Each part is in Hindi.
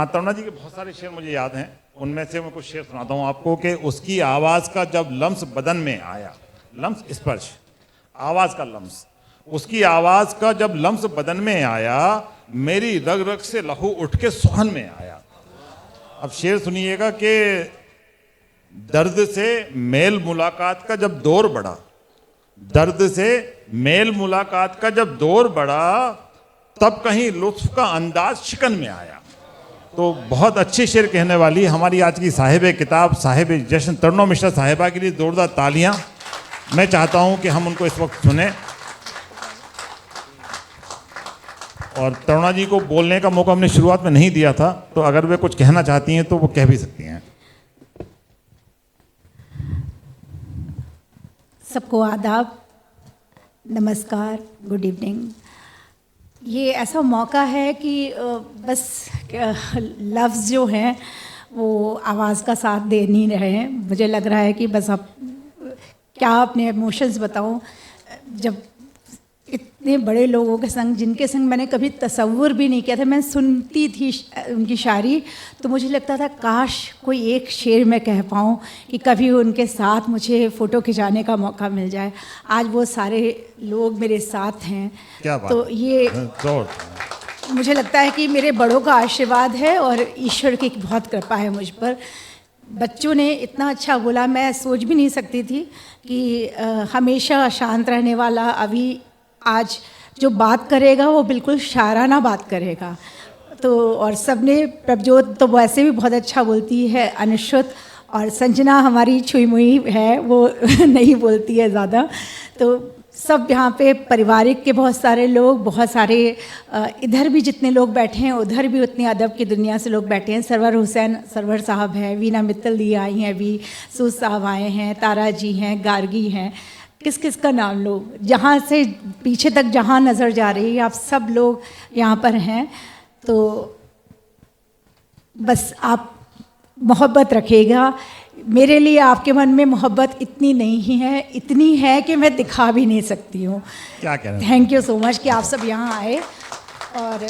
तरुणा जी के बहुत सारे शेर मुझे याद हैं, उनमें से मैं कुछ शेर सुनाता हूँ आपको कि उसकी आवाज़ का जब लम्स बदन में आया, लम्स स्पर्श, आवाज़ का लम्स, उसकी आवाज़ का जब लम्स बदन में आया, मेरी रग रग से लहू उठ के सुहन में आया। अब शेर सुनिएगा कि दर्द से मेल मुलाकात का जब दौर बढ़ा, दर्द से मेल मुलाकात का जब दौर बढ़ा, तब कहीं लुत्फ का अंदाज शिकन में आया। तो बहुत अच्छे शेर कहने वाली हमारी आज की साहिब किताब, साहिब जश्न तरुणा मिश्रा साहिबा के लिए जोरदार तालियां। मैं चाहता हूं कि हम उनको इस वक्त सुने और तरुणा जी को बोलने का मौका हमने शुरुआत में नहीं दिया था, तो अगर वे कुछ कहना चाहती हैं तो वो कह भी सकती हैं। सबको आदाब, नमस्कार, गुड इवनिंग। ये ऐसा मौका है कि बस लफ्ज़ जो हैं वो आवाज़ का साथ दे नहीं रहे हैं। मुझे लग रहा है कि बस अब क्या अपने इमोशंस बताऊं, जब इतने बड़े लोगों के संग, जिनके संग मैंने कभी तसव्वुर भी नहीं किया था, मैं सुनती थी उनकी शायरी, तो मुझे लगता था काश कोई एक शेर मैं कह पाऊँ कि कभी उनके साथ मुझे फ़ोटो खिंचाने का मौका मिल जाए। आज वो सारे लोग मेरे साथ हैं। क्या बात, तो ये मुझे लगता है कि मेरे बड़ों का आशीर्वाद है और ईश्वर की बहुत कृपा है मुझ पर। बच्चों ने इतना अच्छा बोला, मैं सोच भी नहीं सकती थी कि हमेशा शांत रहने वाला अभी आज जो बात करेगा वो बिल्कुल शायराना बात करेगा। तो और सबने, प्रभजोत तो वैसे भी बहुत अच्छा बोलती है, अनुश्रुत, और संजना हमारी छुई मुई है, वो नहीं बोलती है ज़्यादा। तो सब यहाँ पे पारिवारिक के बहुत सारे लोग, बहुत सारे इधर भी जितने लोग बैठे हैं उधर भी उतनी अदब की दुनिया से लोग बैठे हैं। सरवर हुसैन सरवर साहब हैं, वीना मित्तल दी आई हैं, अभी सूद साहब आए हैं, तारा जी हैं, गार्गी हैं, किस किस का नाम लो, जहाँ से पीछे तक जहाँ नज़र जा रही है आप सब लोग यहाँ पर हैं। तो बस आप मोहब्बत रखिएगा। मेरे लिए आपके मन में मोहब्बत इतनी नहीं है, इतनी है कि मैं दिखा भी नहीं सकती हूँ। क्या कह रहे हैं? थैंक यू सो मच कि आप सब यहाँ आए। और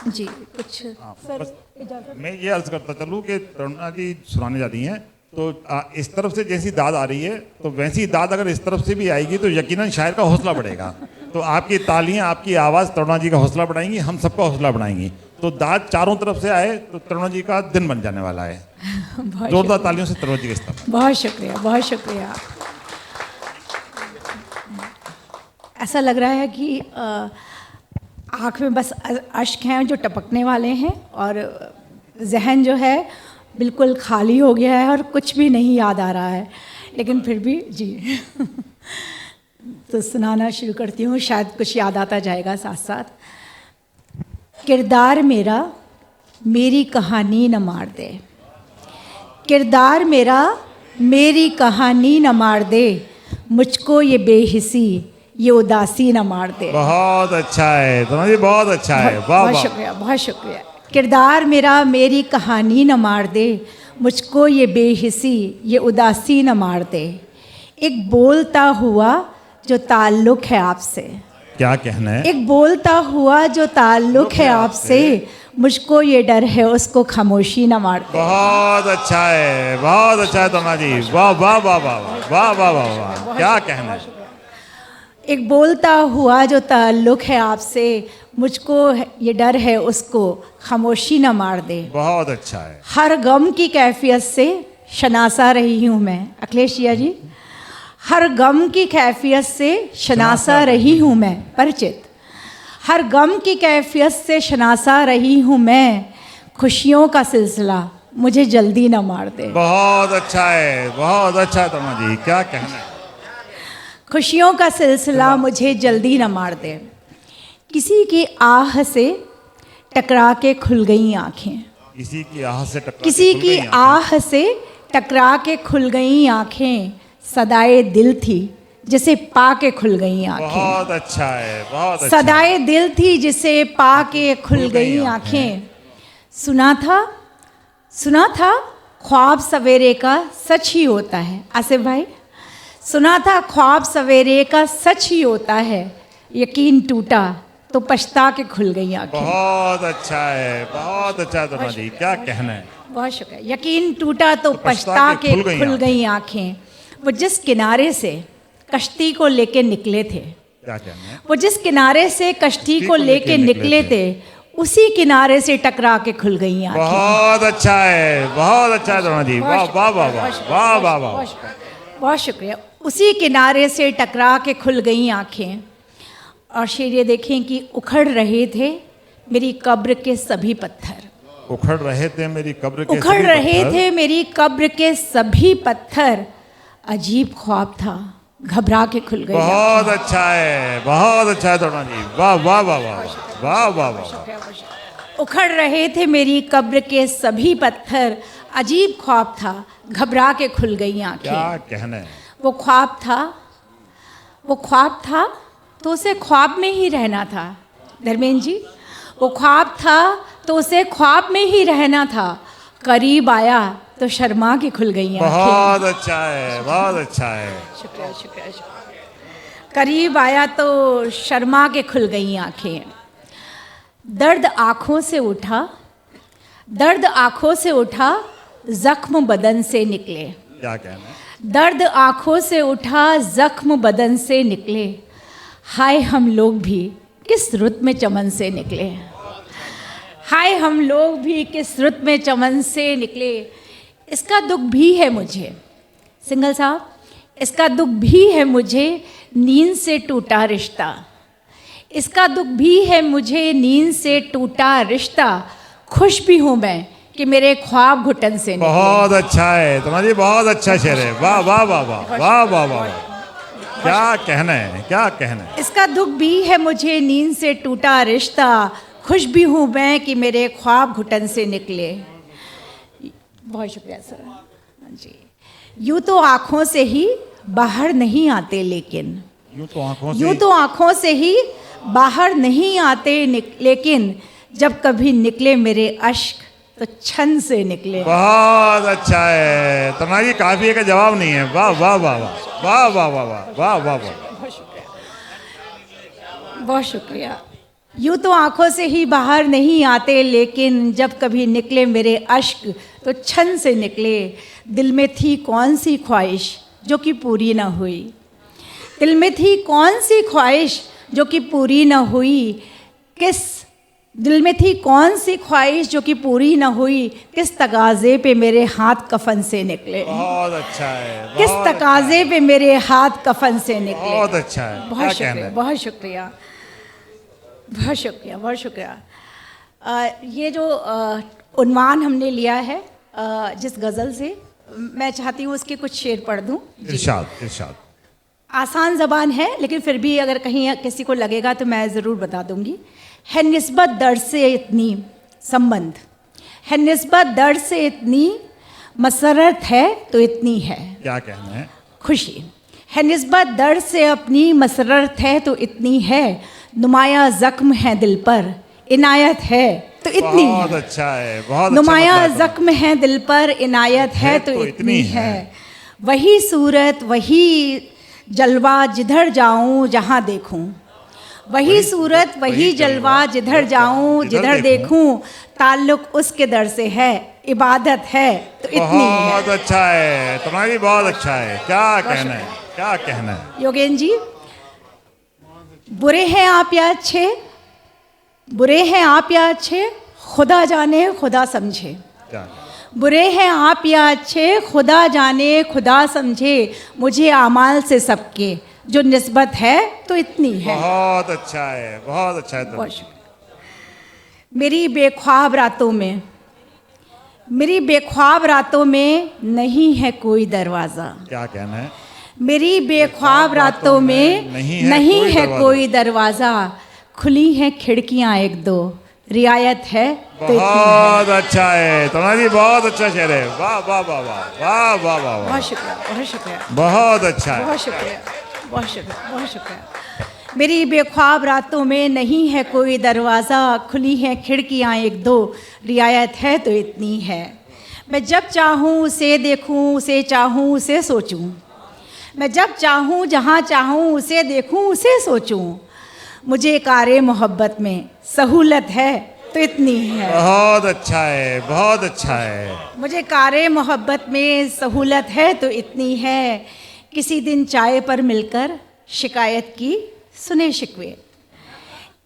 जी कुछ सर मैं ये अर्ज करता चलूँ कि तरुणा जी सुनाने जा रही हैं, तो इस तरफ से जैसी दाद आ रही है तो वैसी दाद अगर इस तरफ से भी आएगी तो यकीनन शायर का हौसला बढ़ेगा। तो आपकी तालियां, आपकी आवाज़ तरुणा जी का हौसला बढ़ाएंगी, हम सबका हौसला बढ़ाएंगी। तो दाद चारों तरफ से आए तो तरुणा जी का दिन बन जाने वाला है। जोरदार तालियों से तरुणा जी के इस्तेमाल। बहुत शुक्रिया, बहुत शुक्रिया। ऐसा लग रहा है कि आँख में बस अश्क हैं जो टपकने वाले हैं और जहन जो है बिल्कुल खाली हो गया है और कुछ भी नहीं याद आ रहा है, लेकिन फिर भी जी तो सुनाना शुरू करती हूँ, शायद कुछ याद आता जाएगा साथ साथ। किरदार मेरा मेरी कहानी न मार दे, किरदार मेरा मेरी कहानी न मार दे, मुझको ये बेहिसी ये उदासी न मार दे। बहुत अच्छा है तरुणा जी, बहुत अच्छा है, वाह बहुत शुक्रिया, बहुत शुक्रिया। किरदार मेरा मेरी कहानी न मार दे, मुझको ये बेहिसी ये उदासी न मार दे, एक बोलता हुआ जो ताल्लुक़ है आपसे। क्या कहना है? एक बोलता हुआ जो ताल्लुक़ है आपसे, मुझको ये डर है उसको खामोशी न मार दे। बहुत अच्छा है, बहुत अच्छा है तरुणा जी, वाह वाह वाह वाह वाह वाह वाह वाह, क्या कहना है? एक बोलता हुआ जो ताल्लुक़ है आपसे, मुझको ये डर है उसको खामोशी न मार दे। बहुत अच्छा है। हर गम की कैफियत से शनासा रही हूँ मैं, अखिलेश जी, हर गम की कैफियत से शनासा रही हूँ मैं, परिचित, हर गम की कैफियत से शनासा रही हूँ मैं, खुशियों का सिलसिला मुझे जल्दी न मार दे। बहुत अच्छा है, बहुत अच्छा है तरुणा जी, क्या कहना है? खुशियों का सिलसिला मुझे जल्दी न मार दे, किसी की आह से टकरा के खुल गई आँखें, किसी की आह से टकरा किसी की आह से टकरा के खुल गई आँखें, सदाए दिल थी जिसे पा के खुल गई आँखें। बहुत अच्छा है, बहुत अच्छा। सदाए दिल थी जिसे पा के खुल गई आँखें, सुना था ख्वाब सवेरे का सच ही होता है। आसिफ भाई, सुना था ख्वाब सवेरे का सच ही होता है, यकीन टूटा तो पछता के खुल गई आंखें। बहुत अच्छा है, बहुत अच्छा है तरुणा जी, क्या कहना है। बहुत शुक्रिया। यकीन टूटा तो पछता के खुल गई आंखें। वो जिस किनारे से कश्ती को लेके निकले थे, क्या कहना है। वो जिस किनारे से कश्ती को लेके निकले थे, उसी किनारे से टकरा के खुल गई आंखें। बहुत अच्छा है, बहुत अच्छा है तरुणा जी, वाह वाह वाह वाह वाह वाह वाह। बहुत शुक्रिया। उसी किनारे से टकरा के खुल गई आंखें। और शेर ये देखें कि उखड़ रहे थे मेरी कब्र के सभी पत्थर। उखड़ रहे थे मेरी कब्र के उखड़ सभी रहे पत्थर। थे मेरी कब्र के सभी पत्थर। अजीब ख्वाब था, घबरा के खुल गई। बहुत अच्छा है, बहुत अच्छा है तरुणा जी, वाह वाह वाह वाह वाह वाह वाह। उखड़ रहे थे मेरी कब्र के सभी पत्थर। अजीब ख्वाब था, घबरा के खुल गई आंखें। क्या कहना है। वो ख्वाब था तो उसे ख्वाब में ही रहना था। धर्मेंद्र जी, वो ख्वाब था तो उसे ख्वाब में ही रहना था। करीब आया तो शर्मा के खुल गई आंखें। बहुत अच्छा है, बहुत अच्छा है। शुक्रिया शुक्रिया शुक्रिया। करीब आया तो शर्मा के खुल गई आंखें। दर्द आँखों से उठा, दर्द आँखों से उठा, जख्म बदन से निकले। क्या कहना है। दर्द आँखों से उठा, जख्म बदन से निकले। हाय हम लोग भी किस रुत में चमन से निकले। हाय हम लोग भी किस रुत में चमन से निकले। इसका दुख भी है मुझे, सिंगल साहब, इसका दुख भी है मुझे, नींद से टूटा रिश्ता। इसका दुख भी है मुझे, नींद से टूटा रिश्ता। खुश भी हूँ मैं कि मेरे ख्वाब घुटन से निकले। बहुत अच्छा है तुम्हारी, बहुत अच्छा शेर है, वाह वाह वाह वाह वाह वाह वाह। क्या कहना है, क्या कहना है। इसका दुख भी है मुझे, नींद से टूटा रिश्ता। खुश भी हूँ मैं कि मेरे ख्वाब घुटन से निकले। बहुत शुक्रिया सर। हाँ जी। यूँ तो आँखों से ही बाहर नहीं आते, लेकिन यूं तो आँखों से ही बाहर नहीं आते, लेकिन जब कभी निकले मेरे अश्क तो छन से निकले। बहुत अच्छा है तुम्हारी, काफी का जवाब नहीं है, वाह वाह वाह वाह वाह वाह वाह वाह वाह वाह। बहुत शुक्रिया। यूँ तो आँखों से ही बाहर नहीं आते, लेकिन जब कभी निकले मेरे अश्क तो छन से निकले। दिल में थी कौन सी ख्वाहिश जो कि पूरी न हुई। दिल में थी कौन सी ख्वाहिश जो कि पूरी न हुई। दिल में थी कौन सी ख्वाहिश जो कि पूरी न हुई। किस तकाजे पे मेरे हाथ कफन से निकले। बहुत अच्छा है। किस तकाजे पे मेरे हाथ कफन से निकले। बहुत अच्छा है। बहुत शुक्रिया, बहुत शुक्रिया, बहुत शुक्रिया, बहुत शुक्रिया। ये जो उन्वान हमने लिया है जिस गज़ल से, मैं चाहती हूँ उसके कुछ शेर पढ़ दूँ। इरशाद इरशाद। आसान ज़बान है, लेकिन फिर भी अगर कहीं किसी को लगेगा तो मैं ज़रूर बता दूँगी। है निस्बत दर्द से इतनी संबंध, है निस्बत दर्द से इतनी मसरत है तो इतनी है। क्या कहना है। खुशी है निस्बत दर्द से अपनी मसरत है तो इतनी है। नुमाया जख्म है दिल पर इनायत है तो इतनी है। बहुत अच्छा है, बहुत नुमाया जख्म है दिल पर इनायत है तो इतनी है। वही सूरत वही जलवा जिधर जाऊं जहां देखूं। वही सूरत वही जलवा जिधर जाऊं जिधर देखूं। ताल्लुक उसके दर से है, इबादत है तो इतनी है। बहुत अच्छा है तुम्हारी, बहुत अच्छा है। क्या कहना है, क्या कहना है। योगेन जी, बुरे हैं आप या अच्छे, बुरे हैं आप या अच्छे, खुदा जाने खुदा समझे। क्या बुरे हैं आप या अच्छे, खुदा जाने खुदा समझे। मुझे आमाल से सबके जो निस्बत है तो इतनी है। बहुत अच्छा है, बहुत अच्छा है। बहुत शुक्रिया। मेरी बेख्वाब रातों में, मेरी बेख्वाब रातों में नहीं है कोई दरवाज़ा। क्या कहना है। मेरी बेख्वाब रातों में नहीं है कोई दरवाज़ा। खुली हैं खिड़कियाँ एक दो, रियायत है तो इतनी है। बहुत अच्छा है तुम्हारी, बहुत अच्छा शेर है, वाह वाह वाह वाह वाह वाह वाह। बहुत शुक्रिया, बहुत शुक्रिया, बहुत अच्छा है। बहुत शुक्रिया, बहुत शुक्रिया, बहुत शुक्रिया। मेरी बेख्वाब रातों में नहीं है कोई दरवाज़ा। खुली हैं खिड़कियाँ एक दो, रियायत है तो इतनी है। मैं जब चाहूँ उसे देखूँ, उसे चाहूँ उसे सोचूँ। मैं जब चाहूँ जहाँ चाहूँ उसे देखूँ उसे सोचूँ। मुझे कारे मोहब्बत में सहूलत है तो इतनी है। बहुत अच्छा है, बहुत अच्छा है। मुझे कारे मोहब्बत में सहूलत है तो इतनी है, किसी दिन चाय पर मिलकर शिकायत की सुने शिकवे।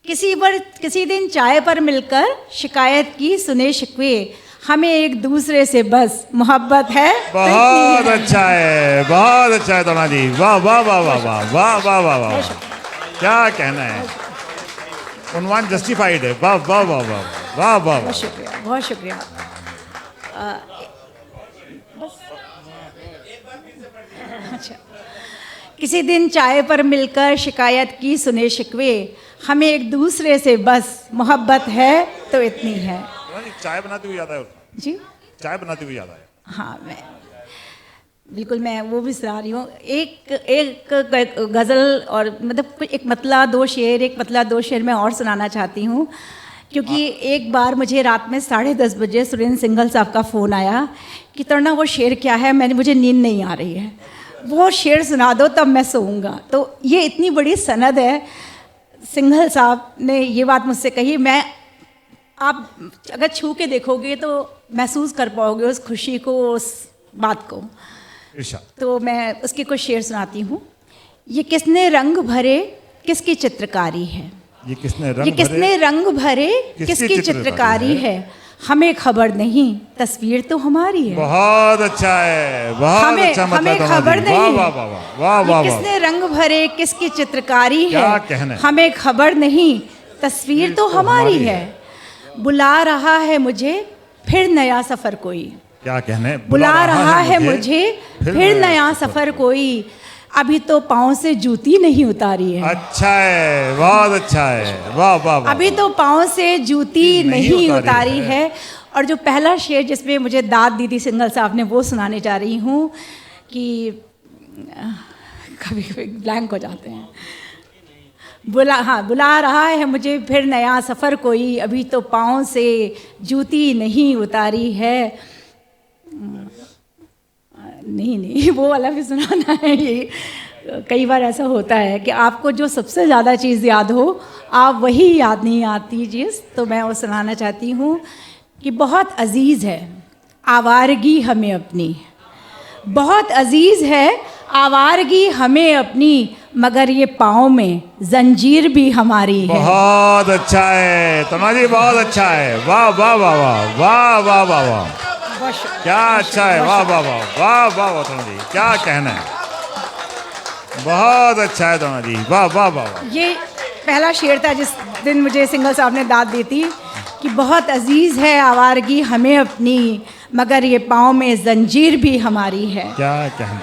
किसी दिन चाय पर मिलकर शिकायत की सुने शिकवे, हमें एक दूसरे से बस मोहब्बत है तो इतनी बहुत है। अच्छा है, बहुत अच्छा है तोना जी। वाह वाह वाह वाह वाह वाह वाह वाह वाह, क्या कहना है। उन्वान जस्टिफाइड है। वाह वाह वाह वाह वाह वाह वाह। बहुत शुक्रिया, बहुत शुक्रिया। अच्छा, किसी दिन चाय पर मिलकर शिकायत की सुने शिकवे, हमें एक दूसरे से बस मोहब्बत है तो इतनी है। चाय बनाती हुई याद है उसको। जी चाय बनाती हुई याद है। हाँ, मैं वो भी सुना रही हूँ। एक गज़ल और मतलब एक मतला दो शेर मैं और सुनाना चाहती हूँ, क्योंकि एक बार मुझे रात में 10:30 बजे सुरेंद्र सिंघल साहब का फ़ोन आया कि तरुणा वो शेर क्या है, मुझे नींद नहीं आ रही है, वो शेर सुना दो तब मैं सोऊंगा। तो ये इतनी बड़ी सनद है, सिंघल साहब ने ये बात मुझसे कही, आप अगर छू के देखोगे तो महसूस कर पाओगे उस खुशी को, उस बात को। तो मैं उसके कुछ शेर सुनाती हूँ। ये किसने रंग भरे किसकी चित्रकारी है, ये किसने रंग भरे किसकी चित्रकारी है, हमें खबर नहीं तस्वीर तो हमारी है। बहुत अच्छा है, बहुत अच्छा मतलब। हमें खबर नहीं, वाह वाह वाह वाह वाह। किसने रंग भरे किसकी चित्रकारी क्या है, कहना है। हमें खबर नहीं तस्वीर तो हमारी है। बुला रहा है मुझे फिर नया सफर कोई, क्या कहने। बुला रहा है मुझे फिर नया सफर कोई, अभी तो पाँव से जूती नहीं उतारी है। अच्छा है, बहुत अच्छा है, वाह वाह वाह। अभी तो पाँव से जूती नहीं उतारी है। और जो पहला शेर जिसमें मुझे दाद दी थी सिंघल साहब ने, वो सुनाने जा रही हूँ कि कभी कभी ब्लैंक हो जाते हैं। बुला रहा है मुझे फिर नया सफ़र कोई, अभी तो पाँव से जूती नहीं उतारी है। नहीं वो वाला भी सुनाना है। ये कई बार ऐसा होता है कि आपको जो सबसे ज़्यादा चीज़ याद हो, आप वही याद नहीं आती चीज़। तो मैं वो सुनाना चाहती हूँ कि बहुत अजीज़ है आवारगी हमें अपनी, बहुत अजीज़ है आवारगी हमें अपनी, मगर ये पाँव में जंजीर भी हमारी है। बहुत अच्छा है तरुणा जी, बहुत अच्छा है, वाह वाह वाह वाह वाह वाह वाह वाह, क्या अच्छा है, वाह वाह वाह वाह वाह वाह तरुणा जी, क्या कहना है। बहुत अच्छा है तरुणा जी, वाह वाह वाह वाह। ये पहला शेर था जिस दिन मुझे सिंघल साहब ने दाद दी थी कि बहुत अजीज़ है आवारगी हमें अपनी, मगर ये पाँव में जंजीर भी हमारी है। क्या कहना।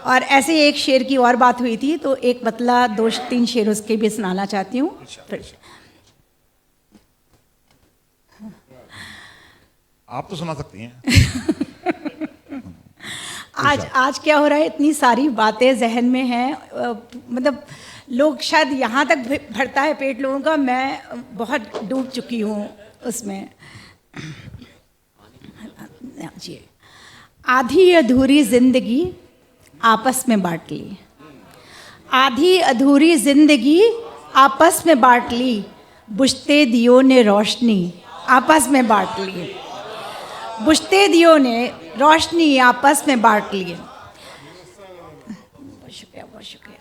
और ऐसे एक शेर की और बात हुई थी, तो एक मतला 2-3 शेर उसके भी सुनाना चाहती हूँ। आप तो सुना सकती हैं। आज क्या हो रहा है, इतनी सारी बातें जहन में हैं, मतलब लोग शायद यहाँ तक भरता है पेट लोगों का, मैं बहुत डूब चुकी हूँ उसमें। जी, आधी अधूरी जिंदगी आपस में बांट ली, आधी अधूरी जिंदगी आपस में बांट ली, बुझते दियों ने रोशनी आपस में बांट ली, बुझते दियों ने रोशनी आपस में बांट ली। बहुत शुक्रिया, बहुत शुक्रिया।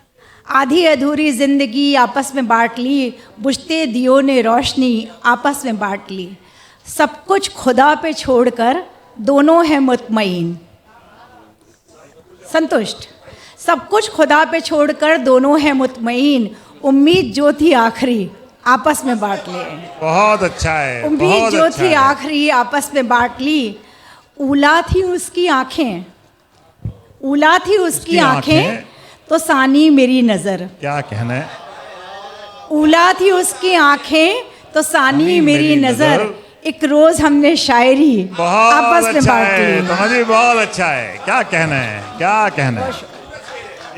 आधी अधूरी जिंदगी आपस में बांट ली, बुझते दियों ने रोशनी आपस में बांट ली, सब कुछ खुदा पे छोड़कर दोनों हैं मुतमईन, संतुष्ट, सब कुछ खुदा पे छोड़कर दोनों हैं मुतमईन, उम्मीद जो थी आखिरी आपस में बांट ले। बहुत अच्छा है, उम्मीद जो थी आखिरी आपस में बांट ली, उला थी उसकी आंखें, उला थी उसकी आंखें तो सानी मेरी नजर। क्या कहना है। उला थी उसकी आंखें तो सानी मेरी नजर, एक रोज हमने शायरी आपस में बांट ली। जी बहुत अच्छा है, क्या कहना है, क्या कहना है।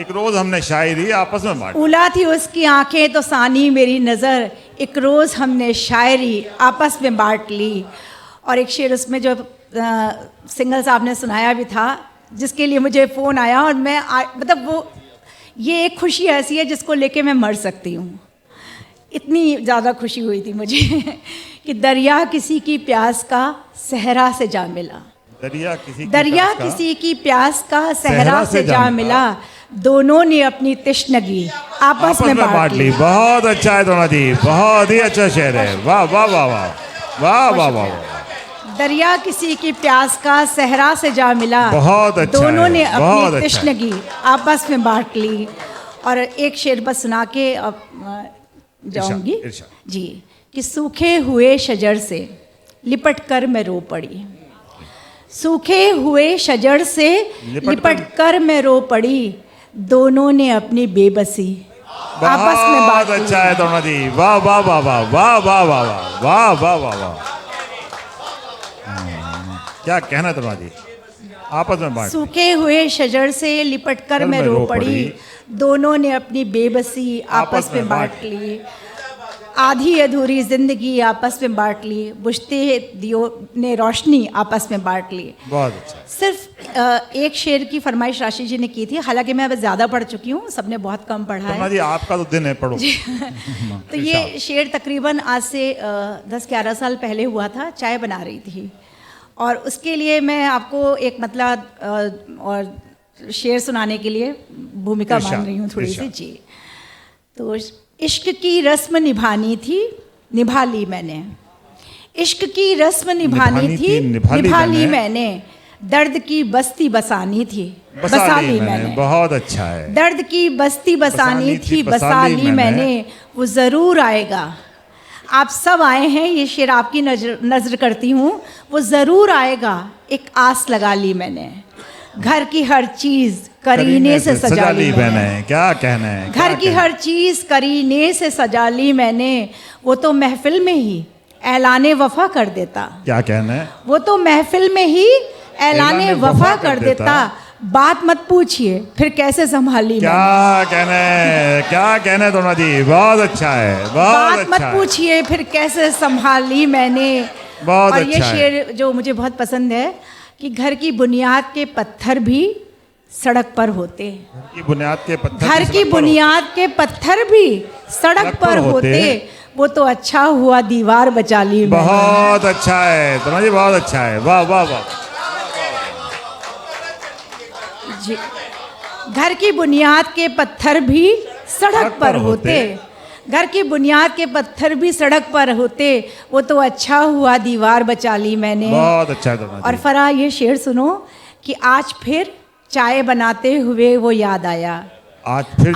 एक रोज हमने शायरी आपस में बांट। उला थी उसकी आंखें तो सानी मेरी नज़र, एक रोज़ हमने शायरी आपस में बांट ली। और एक शेर उसमें जो सिंघल साहब ने सुनाया भी था, जिसके लिए मुझे फ़ोन आया, और मैं मतलब वो ये एक खुशी ऐसी है जिसको लेके मैं मर सकती हूँ, इतनी ज़्यादा खुशी हुई थी मुझे कि दरिया किसी की प्यास का सहरा से जा मिला, दरिया किसी की प्यास का सहरा से जा मिला, दोनों ने अपनी तृष्णगी आपस में बांट ली। बहुत अच्छा है दोनों जी, बहुत ही अच्छा शेर है। वाह वाह वाह वाह वाह वाह वाह। दरिया किसी की प्यास का सहरा से जा मिला, बहुत अच्छा दोनों ने है, बहुत अपनी अच्छा तृष्णगी आपस में बांट ली। और एक शेर बस सुना के अब जाऊंगी इरशाद। जी, कि सूखे हुए शजर से लिपट कर मैं रो पड़ी, सूखे हुए शजर से लिपट कर मैं रो पड़ी, दोनों ने अपनी बेबसी आपस में बांट बहुत ली। अच्छा है दोनों जी, वाह वाह वाह वाह वाह वाह वाह वाह वाह वाह वाह वाह। क्या कहना है दोनों जी, आपस में बांट। सूखे हुए शजर से लिपट कर मैं रो पड़ी, दोनों ने अपनी बेबसी आपस में बांट ली, आधी अधूरी जिंदगी आपस में बांट ली, बुझते दियो ने रोशनी आपस में बांट ली। बहुत अच्छा। सिर्फ एक शेर की फरमाइश राशि जी ने की थी, हालांकि मैं अब ज़्यादा पढ़ चुकी हूँ, सबने बहुत कम पढ़ा है। जी आपका तो दिन है, पढ़ो। तो ये शेर तकरीबन आज से 10-11 साल पहले हुआ था, चाय बना रही थी, और उसके लिए मैं आपको एक मतलब और शेर सुनाने के लिए भूमिका मान रही हूँ थोड़ी सी जी। तो इश्क की रस्म निभानी थी, निभा ली मैंने, इश्क की रस्म निभानी थी, निभा ली मैंने, दर्द की बस्ती बसानी थी, बसा ली मैंने। बहुत अच्छा है। दर्द की बस्ती बसानी थी, बसा ली मैंने, वो ज़रूर आएगा। आप सब आए हैं, ये शेर आपकी नजर करती हूँ, वो ज़रूर आएगा, एक आस लगा ली मैंने, घर की हर चीज़ करीने से सजा ली मैंने। क्या कहना है, घर की हर चीज़ करीने से सजा ली मैंने, वो तो महफिल में ही ऐलाने वफा कर देता। क्या कहना है, वो तो महफिल में ही ऐलाने वफा कर देता, बात मत पूछिए फिर कैसे संभाली। क्या कहना है, क्या कहना है दोनों जी, बहुत अच्छा है, बहुत बात मत पूछिए फिर कैसे संभाली मैंने। बहुत और अच्छा ये शेर जो मुझे बहुत पसंद है कि घर की बुनियाद के पत्थर भी सड़क पर होते, घर की बुनियाद के पत्थर, घर की बुनियाद के पत्थर भी सड़क पर होते, वो तो अच्छा हुआ दीवार बचा ली। बहुत अच्छा है दोनों जी, बहुत अच्छा है, वाह वाह वाह जी। घर की बुनियाद के पत्थर भी सड़क पर होते, घर की बुनियाद के पत्थर भी सड़क पर होते, वो तो अच्छा हुआ दीवार बचा ली मैंने। बहुत अच्छा है दोनों जी। और फरा ये शेर सुनो कि आज फिर चाय बनाते हुए वो याद आया, आज फिर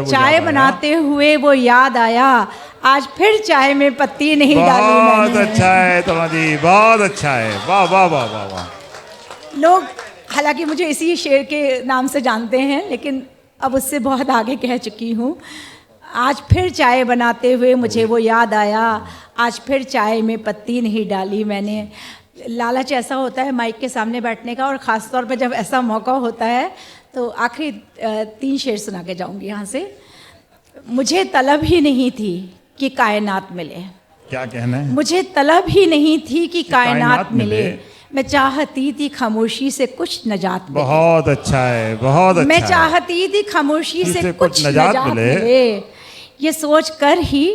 चाय बनाते हुए वो याद आया, आज फिर चाय में पत्ती नहीं डाली मैंने। बहुत अच्छा है दोनों जी, बहुत अच्छा है, वाह वाह वाह वाह वाह। लोग हालांकि मुझे इसी शेर के नाम से जानते हैं, लेकिन अब उससे बहुत आगे कह चुकी हूँ। आज फिर चाय बनाते हुए मुझे वो याद आया, आज फिर चाय में पत्ती नहीं डाली मैंने। लालच ऐसा होता है माइक के सामने बैठने का, और ख़ास तौर पे जब ऐसा मौका होता है तो आखिरी 3 शेर सुना के जाऊंगी यहाँ से। मुझे तलब ही नहीं थी कि कायनात मिले, क्या कहना है, मुझे तलब ही नहीं थी कि कायनात मिले, मैं चाहती थी खामोशी से कुछ नजात मिले। बहुत अच्छा है, बहुत अच्छा। मैं चाहती थी खामोशी से कुछ नजात मिले, ये सोच कर ही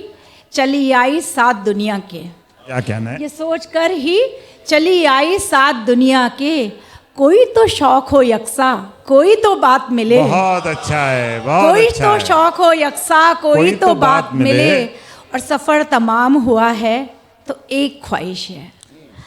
चली आई 7 दुनिया के। क्या कहना है, ये सोच कर ही चली आई 7 दुनिया के, कोई तो शौक हो यकसा, कोई तो बात मिले। बहुत अच्छा है, बहुत कोई अच्छा तो है। शौक हो यकसा, कोई तो बात मिले, और सफ़र तमाम हुआ है तो एक ख्वाहिश है।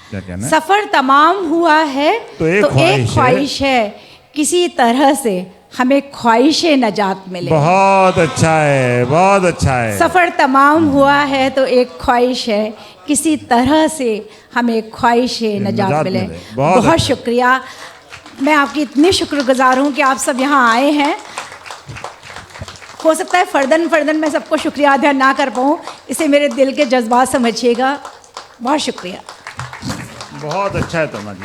क्या कहना है, सफ़र तमाम हुआ है तो एक ख्वाहिश है, किसी तरह से हमें ख्वाहिश नजात मिले। बहुत अच्छा है, बहुत अच्छा है। सफ़र तमाम हुआ है तो एक ख्वाहिश है, किसी तरह से हमें ख्वाहिश नजात मिले। बहुत शुक्रिया, मैं आपकी इतनी शुक्रगुजार हूँ कि आप सब यहाँ आए हैं। हो सकता है फर्दन मैं सबको शुक्रिया अदा ना कर पाऊँ, इसे मेरे दिल के जज्बात समझिएगा। बहुत शुक्रिया। बहुत अच्छा है तुम्हारी।